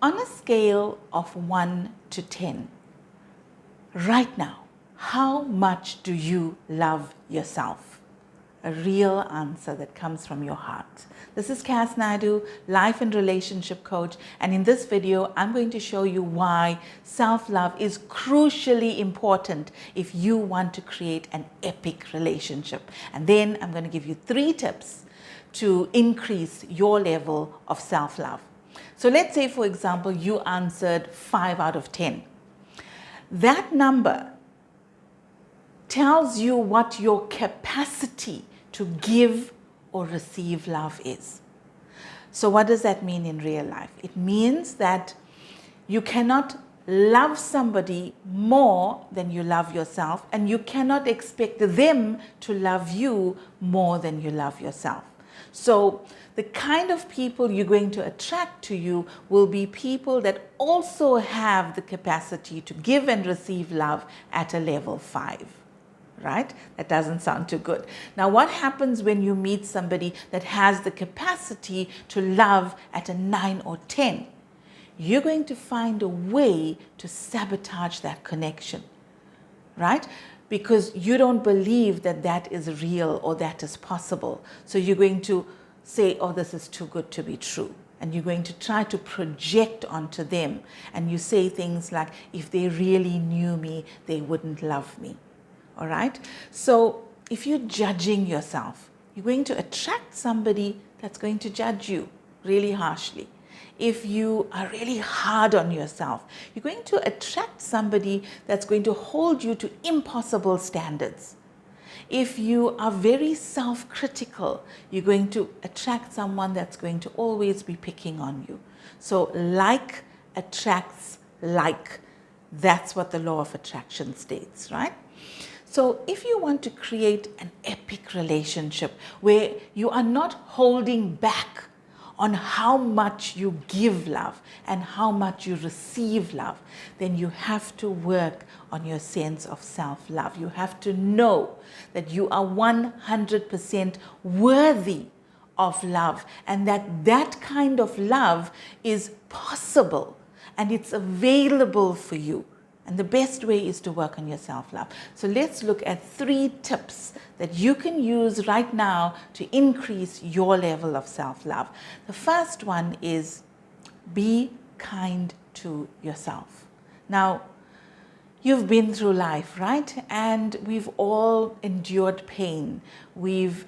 On a scale of 1 to 10, right now, how much do you love yourself? A real answer that comes from your heart. This is Naidoo, life and relationship coach, and in this video, I'm going to show you why self-love is crucially important if you want to create an epic relationship. And then I'm going to give you 3 tips to increase your level of self-love. So let's say, for example, you answered 5 out of 10. That number tells you what your capacity to give or receive love is. So what does that mean in real life? It means that you cannot love somebody more than you love yourself, and you cannot expect them to love you more than you love yourself. So the kind of people you're going to attract to you will be people that also have the capacity to give and receive love at a level 5. Right? That doesn't sound too good. Now, what happens when you meet somebody that has the capacity to love at a 9 or 10? You're going to find a way to sabotage that connection, right? Because you don't believe that that is real or that is possible. So you're going to say, oh, this is too good to be true. And you're going to try to project onto them. And you say things like, if they really knew me, they wouldn't love me. All right? So if you're judging yourself, you're going to attract somebody that's going to judge you really harshly. If you are really hard on yourself, you're going to attract somebody that's going to hold you to impossible standards. If you are very self-critical, you're going to attract someone that's going to always be picking on you. So like attracts like. That's what the law of attraction states, right? So if you want to create an epic relationship where you are not holding back on how much you give love and how much you receive love, then you have to work on your sense of self-love. You have to know that you are 100% worthy of love, and that that kind of love is possible and it's available for you. And the best way is to work on your self-love. So let's look at 3 tips that you can use right now to increase your level of self-love. The first one is be kind to yourself. Now, you've been through life, right? And we've all endured pain.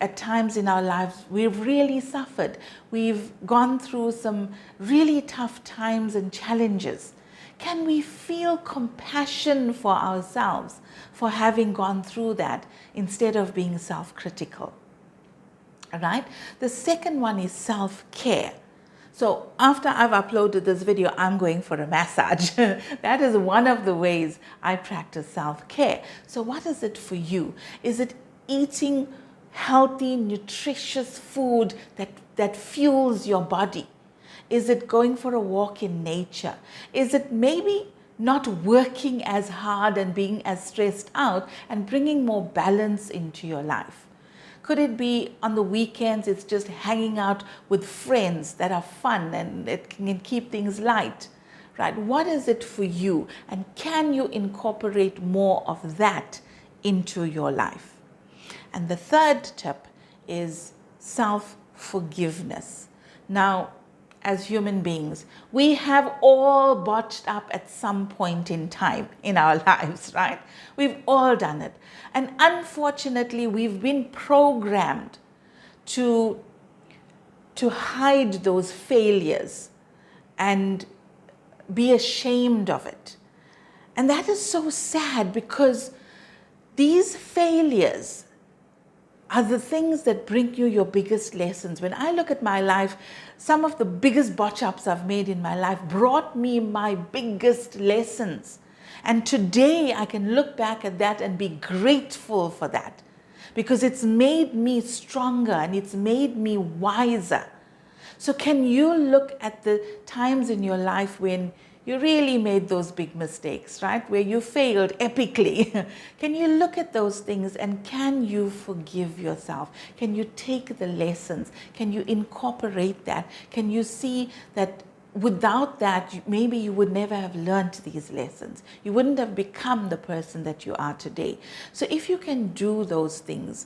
At times in our lives, we've really suffered. We've gone through some really tough times and challenges. Can we feel compassion for ourselves for having gone through that instead of being self-critical? All right? The second one is self-care. So after I've uploaded this video, I'm going for a massage. That is one of the ways I practice self-care. So what is it for you? Is it eating healthy, nutritious food that fuels your body? Is it going for a walk in nature? Is it maybe not working as hard and being as stressed out and bringing more balance into your life? Could it be on the weekends, it's just hanging out with friends that are fun and it can keep things light, right? What is it for you? And can you incorporate more of that into your life? And the third tip is self-forgiveness. Now, as human beings, we have all botched up at some point in time in our lives, right? We've all done it. And unfortunately, we've been programmed to hide those failures and be ashamed of it. And that is so sad, because these failures are the things that bring you your biggest lessons. When I look at my life, some of the biggest botch-ups I've made in my life brought me my biggest lessons. And today I can look back at that and be grateful for that, because it's made me stronger and it's made me wiser. So can you look at the times in your life when you really made those big mistakes, right? Where you failed epically. Can you look at those things and can you forgive yourself? Can you take the lessons? Can you incorporate that? Can you see that without that, maybe you would never have learned these lessons. You wouldn't have become the person that you are today. So if you can do those things,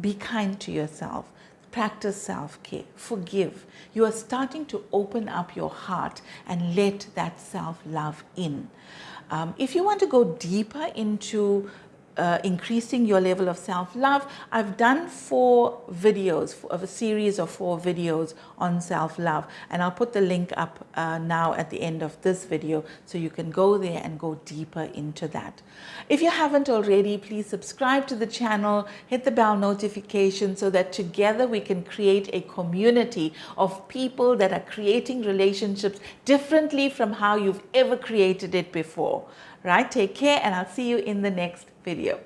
be kind to yourself, practice self-care, forgive. You are starting to open up your heart and let that self-love in. If you want to go deeper into increasing your level of self-love, I've done 4 videos, of a series of 4 videos on self-love, and I'll put the link up now at the end of this video so you can go there and go deeper into that. If you haven't already, please subscribe to the channel, hit the bell notification so that together we can create a community of people that are creating relationships differently from how you've ever created it before. Right? Take care, and I'll see you in the next video.